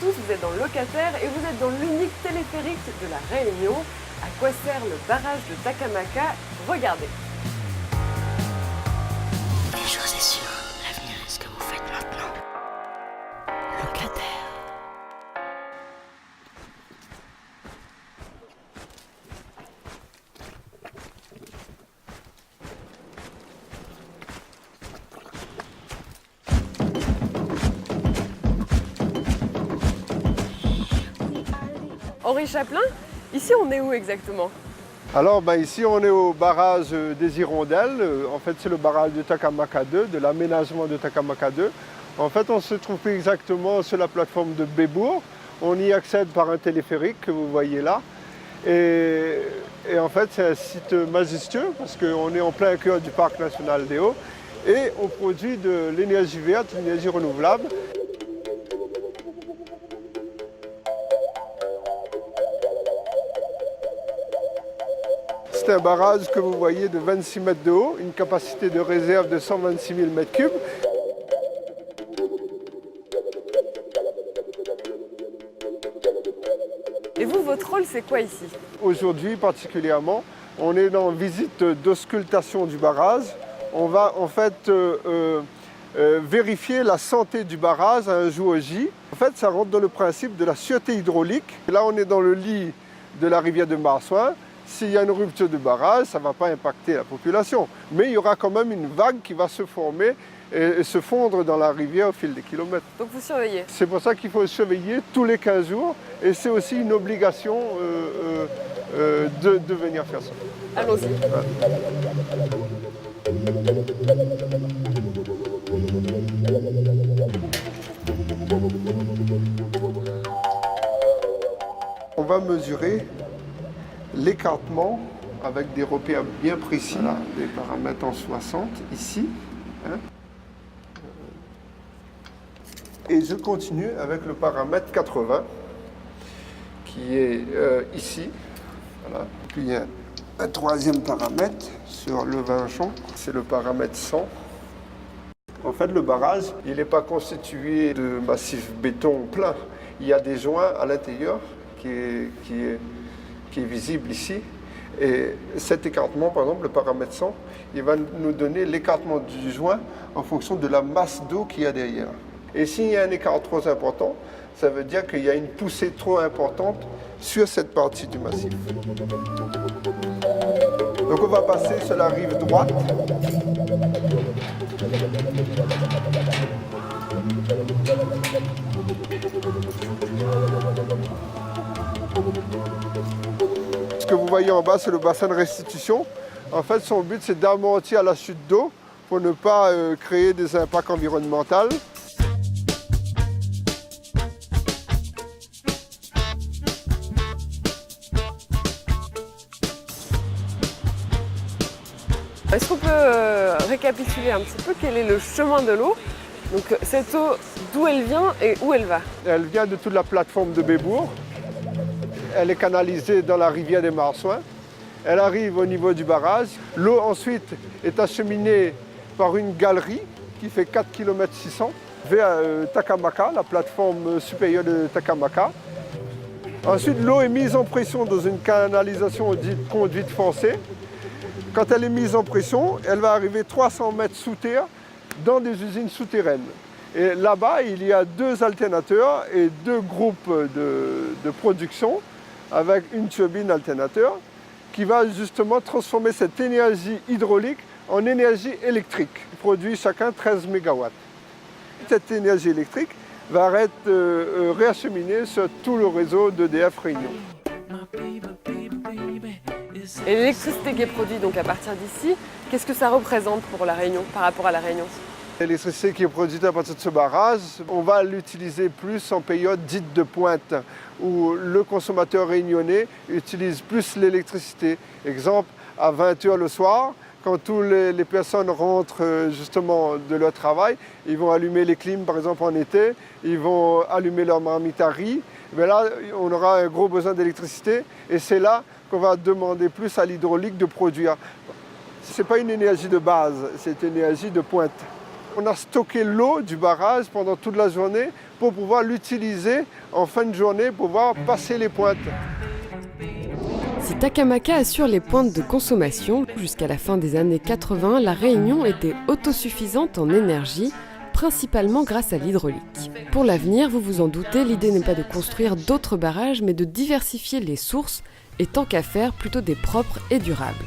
tous, vous êtes dans le locataire et vous êtes dans l'unique téléphérique de la Réunion. À quoi sert le barrage de Takamaka? Regardez. Une chose est sûre, l'avenir est ce que vous faites maintenant. Locataire. Henri Chaplin, ici on est où exactement? Alors ici on est au barrage des Hirondelles. En fait c'est le barrage de Takamaka 2, de l'aménagement de Takamaka 2. En fait on se trouve plus exactement sur la plateforme de Bébour. On y accède par un téléphérique que vous voyez là. Et en fait c'est un site majestueux parce qu'on est en plein cœur du parc national des Hauts. Et on produit de l'énergie verte, l'énergie renouvelable. C'est un barrage que vous voyez de 26 mètres de haut, une capacité de réserve de 126 000 mètres cubes. Et vous, votre rôle, c'est quoi ici? Aujourd'hui particulièrement, on est dans visite d'auscultation du barrage. On va en fait vérifier la santé du barrage à un jour J. En fait, ça rentre dans le principe de la sûreté hydraulique. Là, on est dans le lit de la rivière de Marsouin. S'il y a une rupture de barrage, ça ne va pas impacter la population. Mais il y aura quand même une vague qui va se former et se fondre dans la rivière au fil des kilomètres. Donc vous surveillez? C'est pour ça qu'il faut surveiller tous les 15 jours. Et c'est aussi une obligation de venir faire ça. Allons-y. On va mesurer l'écartement avec des repères bien précis, là, des paramètres en 60 ici. Hein. Et je continue avec le paramètre 80 qui est ici. Voilà. Puis il y a un troisième paramètre sur le vachon, c'est le paramètre 100. En fait, le barrage, il n'est pas constitué de massif béton plein. Il y a des joints à l'intérieur qui est visible ici. Et cet écartement, par exemple, le paramètre 100, il va nous donner l'écartement du joint en fonction de la masse d'eau qu'il y a derrière. Et s'il y a un écart trop important, ça veut dire qu'il y a une poussée trop importante sur cette partie du massif. Donc on va passer sur la rive droite. Ce que vous voyez en bas, c'est le bassin de restitution. En fait, son but, c'est d'amortir la chute d'eau pour ne pas créer des impacts environnementaux. Est-ce qu'on peut récapituler un petit peu quel est le chemin de l'eau? Donc cette eau, d'où elle vient et où elle va? Elle vient de toute la plateforme de Bébour. Elle est canalisée dans la rivière des Marsouins. Elle arrive au niveau du barrage. L'eau ensuite est acheminée par une galerie qui fait 4 km 600 vers Takamaka, la plateforme supérieure de Takamaka. Ensuite, l'eau est mise en pression dans une canalisation dite conduite forcée. Quand elle est mise en pression, elle va arriver 300 mètres sous terre dans des usines souterraines. Et là-bas, il y a 2 alternateurs et 2 groupes de production avec une turbine alternateur qui va justement transformer cette énergie hydraulique en énergie électrique, qui produit chacun 13 MW. Cette énergie électrique va être réacheminée sur tout le réseau d'EDF Réunion. Et l'électricité qui est produite donc à partir d'ici, qu'est-ce que ça représente pour la Réunion, par rapport à la Réunion? L'électricité qui est produite à partir de ce barrage, on va l'utiliser plus en période dite de pointe, où le consommateur réunionnais utilise plus l'électricité. Exemple, à 20h le soir, quand toutes les personnes rentrent justement de leur travail, ils vont allumer les clims par exemple en été, ils vont allumer leur marmite à riz. Mais là, on aura un gros besoin d'électricité et c'est là qu'on va demander plus à l'hydraulique de produire. Ce n'est pas une énergie de base, c'est une énergie de pointe. On a stocké l'eau du barrage pendant toute la journée pour pouvoir l'utiliser en fin de journée pour pouvoir passer les pointes. Si Takamaka assure les pointes de consommation, jusqu'à la fin des années 80, la Réunion était autosuffisante en énergie, principalement grâce à l'hydraulique. Pour l'avenir, vous vous en doutez, l'idée n'est pas de construire d'autres barrages, mais de diversifier les sources, et tant qu'à faire, plutôt des propres et durables.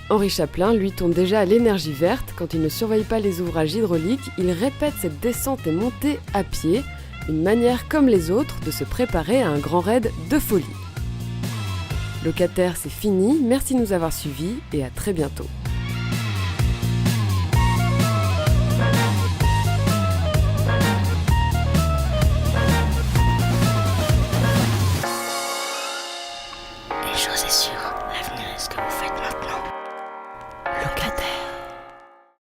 Henri Chaplin, lui, tourne déjà à l'énergie verte. Quand il ne surveille pas les ouvrages hydrauliques, il répète cette descente et montée à pied, une manière comme les autres de se préparer à un grand raid de folie. Locataire, c'est fini, merci de nous avoir suivis et à très bientôt. Une chose est sûre,